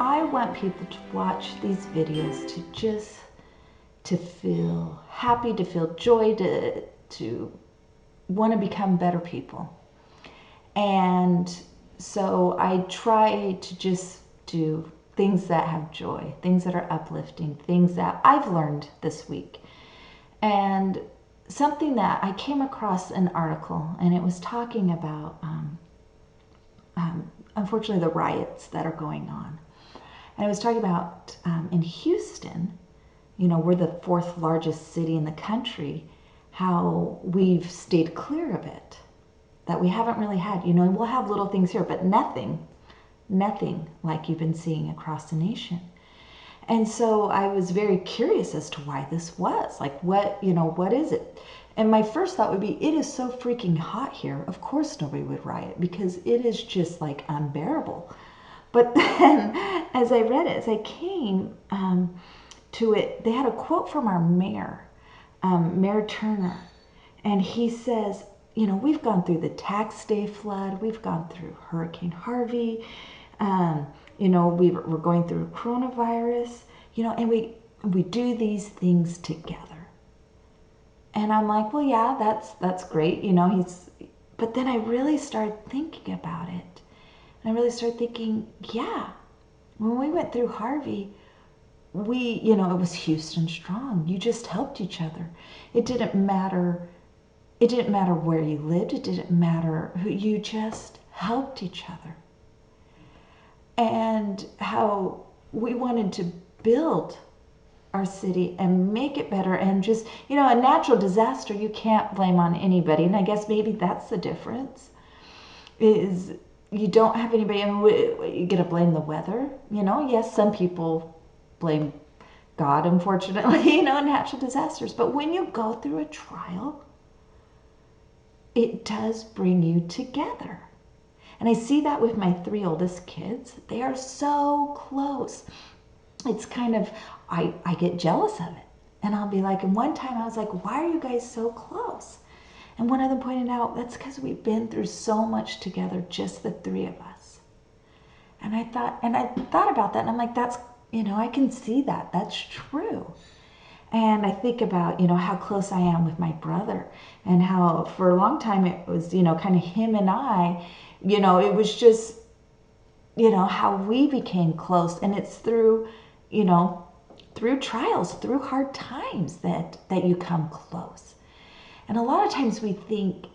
I want people to watch these videos to feel happy, to feel joy, to want to become better people. And so I try to just do things that have joy, things that are uplifting, things that I've learned this week. And something that I came across an article, and it was talking about, unfortunately, the riots that are going on. And it was talking about in Houston, we're the fourth largest city in the country, how we've stayed clear of it. That we haven't really had, we'll have little things here, but nothing like you've been seeing across the nation. And so I was very curious as to why this was. Like, what is it? And my first thought would be, it is so freaking hot here. Of course nobody would riot, because it is just like unbearable. But then as I read it, as I came to it, they had a quote from our mayor, Mayor Turner. And he says, we've gone through the tax day flood. We've gone through Hurricane Harvey. We're going through coronavirus, and we do these things together. And I'm like, well, yeah, that's great. But then I really started thinking about it. And I really started thinking, yeah, when we went through Harvey, it was Houston strong. You just helped each other. It didn't matter where you lived. It didn't matter who. You just helped each other. And how we wanted to build our city and make it better. And just, a natural disaster, you can't blame on anybody. And I guess maybe that's the difference, is you don't have anybody. You're going to blame the weather. Yes, some people blame God, unfortunately, in natural disasters. But when you go through a trial, it does bring you together. And I see that with my 3 oldest kids. They are so close. It's kind of, I get jealous of it. And I'll be like, and one time I was like, why are you guys so close? And one of them pointed out, that's because we've been through so much together, just the 3 of us. And I thought about that, and I'm like, that's, I can see that. That's true. And I think about, how close I am with my brother, and how for a long time it was, kind of him and I, it was just, how we became close. And it's through, through trials, through hard times that you come close. And a lot of times we think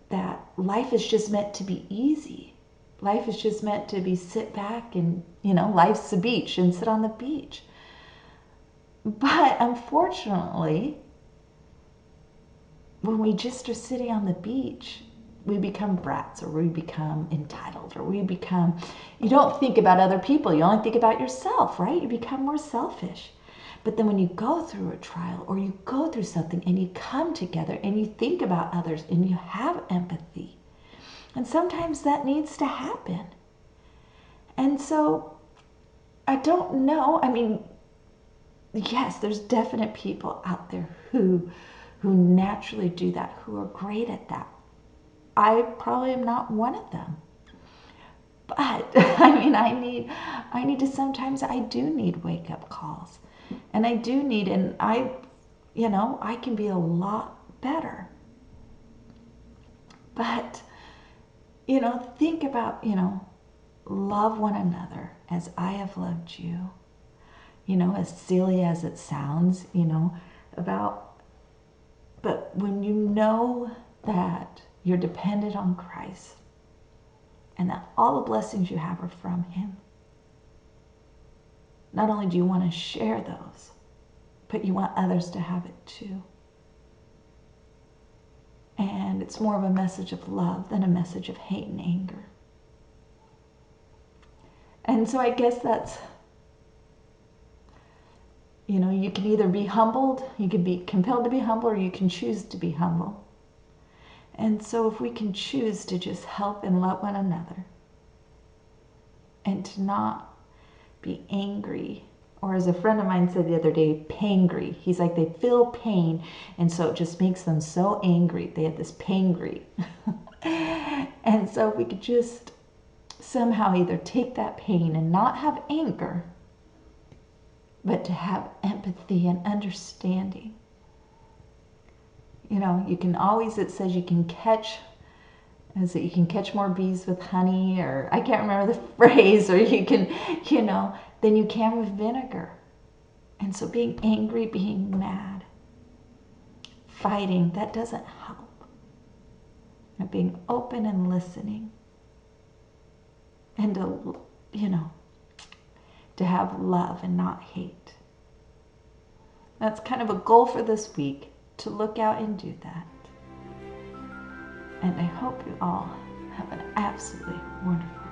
that life is just meant to be easy. Life is just meant to be sit back and, life's the beach, and sit on the beach. But unfortunately, when we just are sitting on the beach, we become brats, or we become entitled, or you don't think about other people. You only think about yourself, right? You become more selfish. But then when you go through a trial, or you go through something, and you come together and you think about others and you have empathy, and sometimes that needs to happen. And so I don't know. I mean, yes, there's definite people out there who naturally do that, who are great at that. I probably am not one of them. But I need to, sometimes I do need wake up calls. And I do need, and I can be a lot better. But, think about, love one another as I have loved you. As silly as it sounds, but when you know that you're dependent on Christ, and that all the blessings you have are from Him, not only do you want to share those, but you want others to have it too. And it's more of a message of love than a message of hate and anger. And so I guess that's, you can either be humbled, you can be compelled to be humble, or you can choose to be humble. And so if we can choose to just help and love one another, and to not be angry, or as a friend of mine said the other day, pangry. He's like, they feel pain, and so it just makes them so angry. They have this pangry. And so if we could just somehow either take that pain and not have anger, but to have empathy and understanding. You know, you can always, it says you can catch, is it you can catch more bees with honey, or I can't remember the phrase, or you can, you know, than you can with vinegar. And so being angry, being mad, fighting, that doesn't help. And being open and listening. And to, you know, to have love and not hate. That's kind of a goal for this week, to look out and do that. And I hope you all have an absolutely wonderful